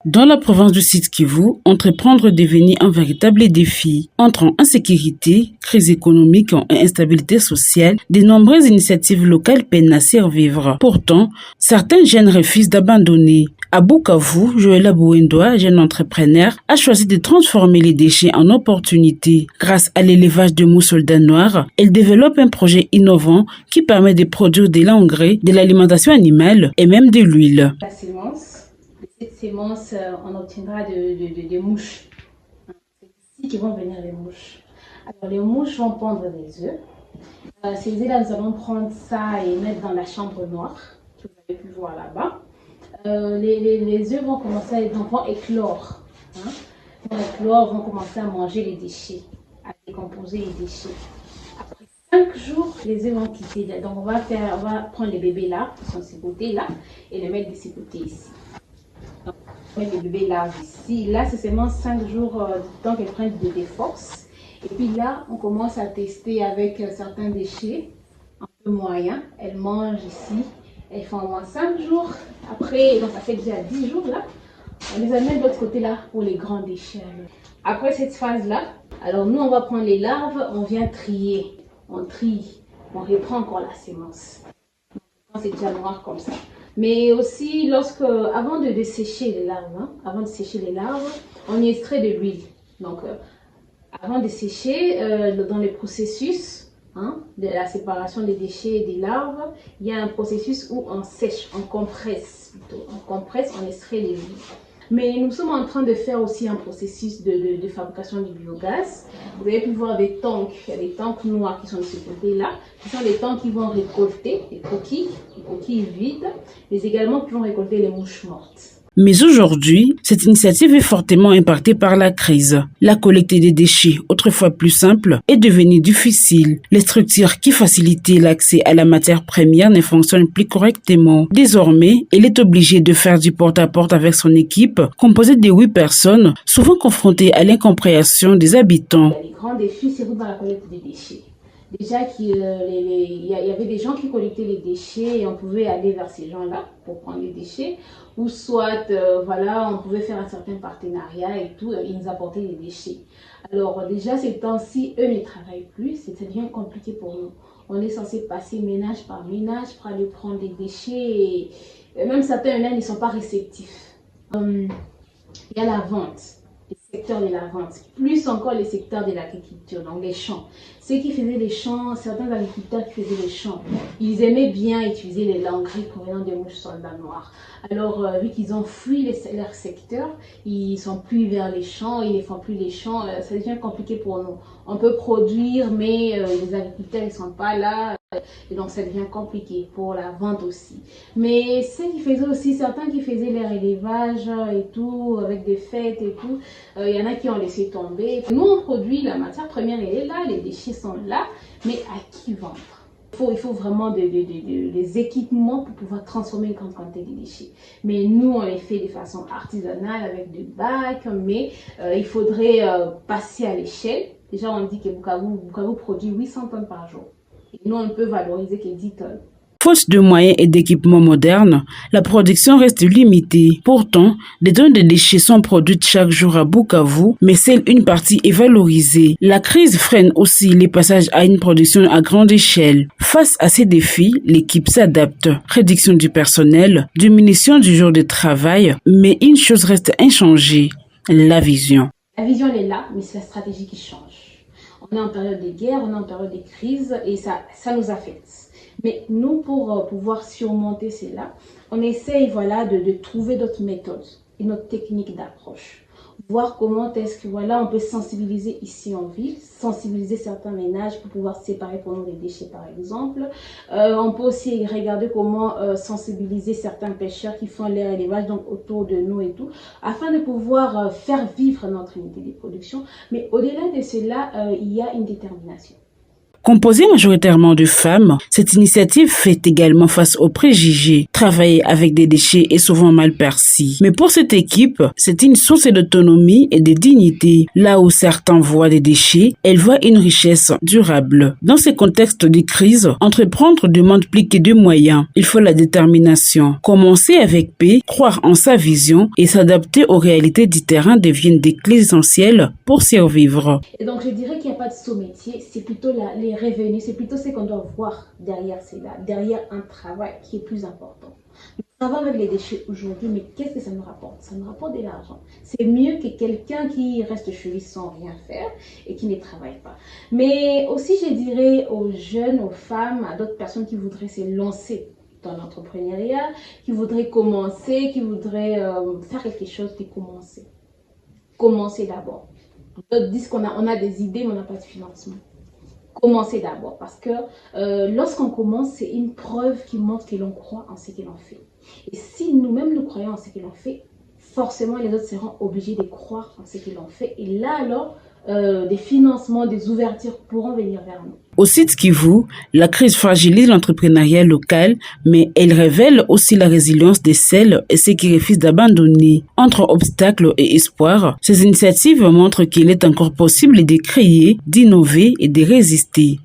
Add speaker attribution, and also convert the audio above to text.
Speaker 1: Dans la province du Sud-Kivu, entreprendre est devenu un véritable défi. Entre insécurité, crise économique et instabilité sociale, de nombreuses initiatives locales peinent à survivre. Pourtant, certains jeunes refusent d'abandonner. À Bukavu, Joëlla Bouendoa, jeune entrepreneur, a choisi de transformer les déchets en opportunités. Grâce à l'élevage de moules soldats noirs, elle développe un projet innovant qui permet de produire de l'engrais, de l'alimentation animale et même de l'huile.
Speaker 2: Cette sémence, on obtiendra des mouches. C'est ici que vont venir les mouches. Alors, les mouches vont pondre des œufs. Ces œufs-là, nous allons prendre ça et mettre dans la chambre noire, que vous avez pu voir là-bas. Les œufs vont commencer vont éclore. Vont commencer à manger les déchets, à décomposer les déchets. Après 5 jours, les œufs vont quitter. Donc, on va prendre les bébés là, qui sont de ces côtés-là, et les mettre de ces côtés ici. Les bébés larves ici. Là, c'est seulement 5 jours du temps qu'elles prennent des forces. Et puis là, on commence à tester avec certains déchets un peu moyens. Elles mangent ici. Elles font au moins 5 jours. Après, donc ça fait déjà 10 jours là. On les amène de l'autre côté là pour les grands déchets. Après cette phase-là, alors nous, on va prendre les larves, on vient trier. On trie. On reprend encore la sémence. C'est déjà noir comme ça. Mais aussi, avant de dessécher les larves, on y extrait de l'huile. Donc, avant de sécher, dans le processus de la séparation des déchets et des larves, il y a un processus où on sèche, on compresse plutôt. On compresse, on extrait de l'huile. Mais nous sommes en train de faire aussi un processus de fabrication du biogaz. Vous avez pu voir des tanks, il y a des tanks noirs qui sont de ce côté-là, qui sont des tanks qui vont récolter des coquilles vides, mais également qui vont récolter les mouches mortes.
Speaker 1: Mais aujourd'hui, cette initiative est fortement impactée par la crise. La collecte des déchets, autrefois plus simple, est devenue difficile. Les structures qui facilitaient l'accès à la matière première ne fonctionnent plus correctement. Désormais, elle est obligée de faire du porte-à-porte avec son équipe, composée de 8 personnes, souvent confrontées à l'incompréhension des habitants.
Speaker 2: Les grands défis, c'est dans la collecte des déchets. Déjà, il y avait des gens qui collectaient les déchets et on pouvait aller vers ces gens-là pour prendre les déchets. Ou soit, on pouvait faire un certain partenariat et tout, ils nous apportaient les déchets. Alors déjà, ces temps-ci, eux ne travaillent plus, ça devient compliqué pour nous. On est censé passer ménage par ménage pour aller prendre des déchets et même certains ménages ne sont pas réceptifs. Il y a la vente. Les secteurs de la vente, plus encore les secteurs de l'agriculture, donc les champs. Ceux qui faisaient les champs, certains agriculteurs qui faisaient les champs, ils aimaient bien utiliser les engrais provenant des mouches soldats noirs. Alors, vu qu'ils ont fui leur secteur, ils sont plus vers les champs, ils ne font plus les champs, ça devient compliqué pour nous. On peut produire, mais les agriculteurs ne sont pas là. Et donc ça devient compliqué pour la vente aussi. Mais ceux qui faisaient aussi, certains qui faisaient leur élevage et tout, avec des fêtes et tout, il y en a qui ont laissé tomber. Nous on produit, la matière première elle est là, les déchets sont là, mais à qui vendre? Il faut vraiment des équipements pour pouvoir transformer une grande quantité de déchets. Mais nous, on les fait de façon artisanale avec des bacs, mais il faudrait passer à l'échelle. Déjà, on dit que Bukavu produit 800 tonnes par jour. Et nous, on ne peut valoriser que 10 tonnes.
Speaker 1: Faute de moyens et d'équipements modernes, la production reste limitée. Pourtant, des tonnes de déchets sont produites chaque jour à Bukavu, mais seule une partie est valorisée. La crise freine aussi les passages à une production à grande échelle. Face à ces défis, l'équipe s'adapte. Réduction du personnel, diminution du jour de travail, mais une chose reste inchangée, la vision.
Speaker 2: La vision, elle est là, mais c'est la stratégie qui change. On est en période de guerre, on est en période de crise et ça nous affecte. Mais nous, pour pouvoir surmonter cela, on essaye de trouver d'autres méthodes et notre technique d'approche. Voir comment est-ce que on peut sensibiliser ici en ville, sensibiliser certains ménages pour pouvoir séparer pour nous les déchets par exemple. On peut aussi regarder comment sensibiliser certains pêcheurs qui font leur élevage donc autour de nous et tout, afin de pouvoir faire vivre notre unité de production. Mais au-delà de cela, il y a une détermination.
Speaker 1: Composée majoritairement de femmes, cette initiative fait également face aux préjugés. Travailler avec des déchets est souvent mal perçu. Mais pour cette équipe, c'est une source d'autonomie et de dignité. Là où certains voient des déchets, elles voient une richesse durable. Dans ces contextes de crise, entreprendre demande plus que de moyens. Il faut la détermination. Commencer avec paix, croire en sa vision et s'adapter aux réalités du terrain deviennent des clés essentielles pour survivre.
Speaker 2: Et donc je dirais qu'il n'y a pas de sous-métier, c'est plutôt les revenus, c'est plutôt ce qu'on doit voir derrière cela, derrière un travail qui est plus important. Nous travaillons avec les déchets aujourd'hui, mais qu'est-ce que ça nous rapporte? Ça nous rapporte de l'argent. C'est mieux que quelqu'un qui reste chez lui sans rien faire et qui ne travaille pas. Mais aussi, je dirais aux jeunes, aux femmes, à d'autres personnes qui voudraient se lancer dans l'entrepreneuriat, qui voudraient commencer, qui voudraient faire quelque chose, de commencer. Commencez d'abord. D'autres disent qu'on a des idées, mais on n'a pas de financement. Commencez d'abord, parce que lorsqu'on commence, c'est une preuve qui montre que l'on croit en ce que l'on fait. Et si nous-mêmes nous croyons en ce que l'on fait, forcément les autres seront obligés de croire en ce que l'on fait. Et là alors, des financements, des ouvertures pourront venir vers nous.
Speaker 1: Au Sud Kivu, la crise fragilise l'entrepreneuriat local, mais elle révèle aussi la résilience des celles et ceux qui refusent d'abandonner. Entre obstacles et espoirs, ces initiatives montrent qu'il est encore possible de créer, d'innover et de résister.